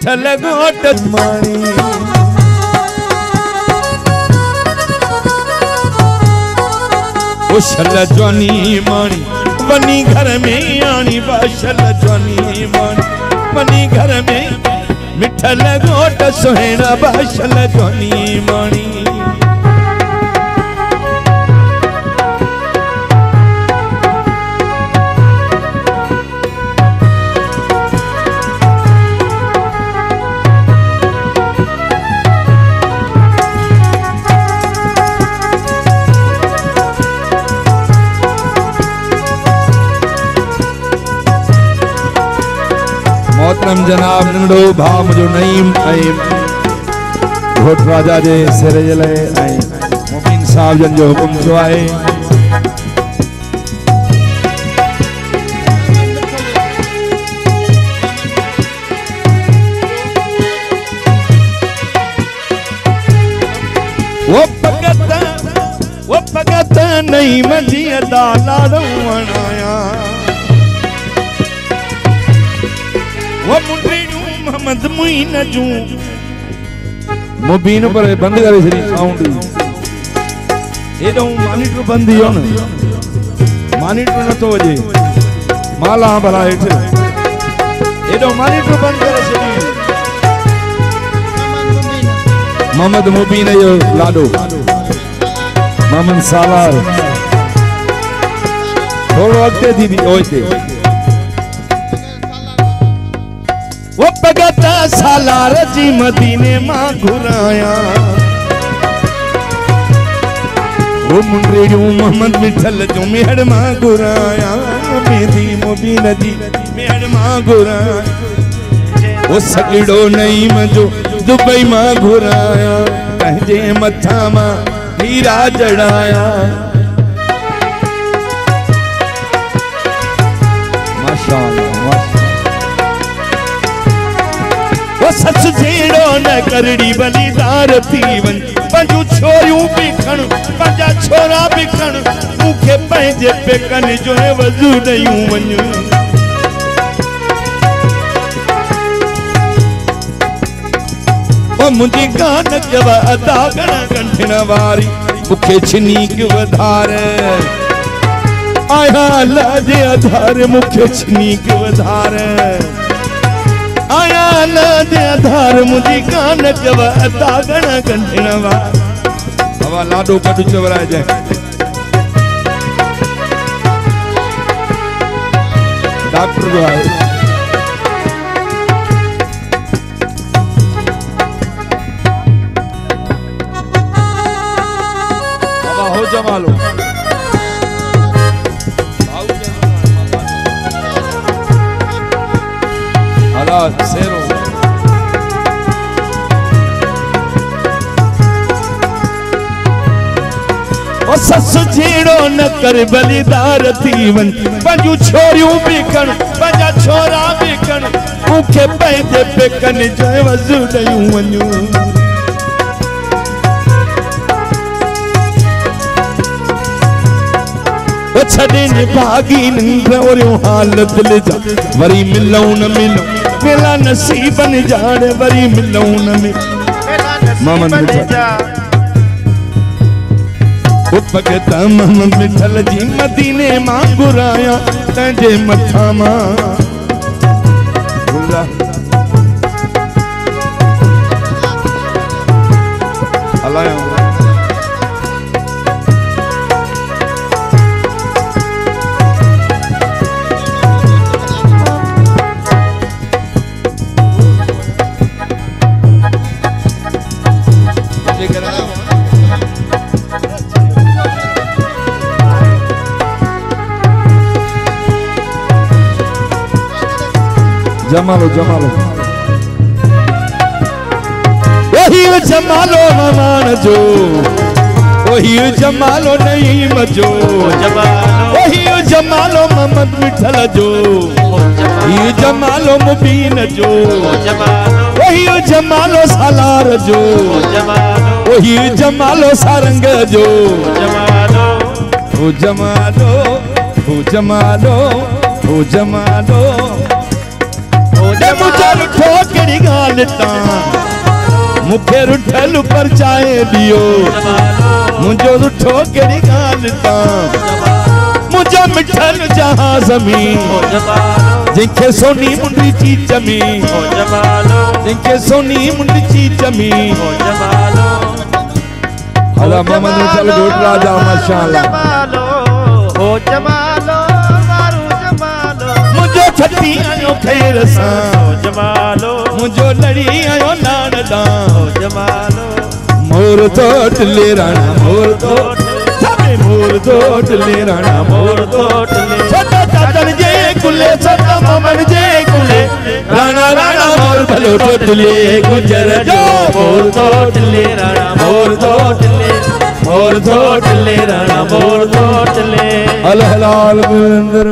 मिठल घोट माणी उछल जवानी माणी बनी घर में आनी बाशल जवानी माणी बनी घर में मिठल घोट सुहेड़ा बाशल जवानी माणी मोहतरम जनाब नंढो भाउ मुझो नईम घोट राजा जे सिर जे लाइ मुबीन साहब जन जो हुकुम थियो आहे वो भगत नईम जी अदा लाडो वणाया वो मुंडरियूं मोहम्मद मुईन जूं मुबीन पर बंद करे छड़ी साउंड एडो मॉनिटर बंद हो न मॉनिटर न तो वजे माला भला हेठ एडो मॉनिटर बंद करे छड़ी मोहम्मद मुबीन जो लाडो मोहम्मद सालार थोड़ो अॻिते थी ओइते वो भगत सालार जी मदीने मां घुराया वो मुंडरियूं मोहम्मद मिठल जो मेहड़ मां घुराया मेरी मुबीन जी मेहड़ मां घुराया वो सगड़ो नईम जो दुबई मां घुराया पंहिंजे मथा मां हीरा जड़ाया माशाअल्लाह सच जेड़ो न करड़ी बलिदार थी वन पंजू छोरियूं भी खण पंजा छोरा भी खण मुखे पंहिंजे पेकन जो वजू ॾियूं वञ ओ मुंहिंजी गान जव अदा गण गंठिन वारी मुखे छिनीक वधार आया अल्लाह जे आधार मुखे छिनीक वधार आया अल्लाह दे आधार मुझी कान जव अदा गण गंठिनवा हवा लाडो कटु चवराए जाए डॉक्टर जो आए हवा हो जमालो सेरो ओ सस जेड़ो न कर बलिदार थी वन पंजू छोरियूं भी खण पंजा छोरा भी खण मुखे पंहिंजे पेकन जो वज़ू ॾियूं वञूं ओ छॾे भागी निंद्रियूं हाल दिल जा वरी मिलूं न मिलूं मेला नसीबन जाने वरी मिलूं न मोहम्मद भगत मोहम्मद मिठल जी मदीने मां घुराया तंहिंजे मथा मां हलाया जमालो जमालो वही जमालो ममान जो वही जमालो नईम जो वही जमालो मोहम्मद मिठल जो ये जमालो मुबीन जो वही जमालो सालार जो वही जमालो सारंग जो ओ जमालो ओ जमालो ओ जमालो मुझे रुठो केड़ी गाल ता मुखे रुठल पर चाहे दियो मुझे रुठो केड़ी गाल ता मुझे मिठल जहां ज़मीन जिनके सोनी मुंडी ची जमी जिनके सोनी मुंडी ची जमी हला मोहम्मद मिठल डोट राजा माशाअल्लाह ओ जमालो मारू जमालो मुझे छठी आयो खैर सा ओ जमालो मुझे लड़ी आयो लाड़दा ओ जमालो मोर तोट ले राणा मोर तोट मोर तोट ले राणा मोर तोट ले छोटा चाचन जे कुले छोटा मामन जे कुले राणा राणा मोर भलो तोट ले गुजर जो मोर तोट ले राणा मोर तोट ले राणा मोर तोट ले अल हलाल गुंदर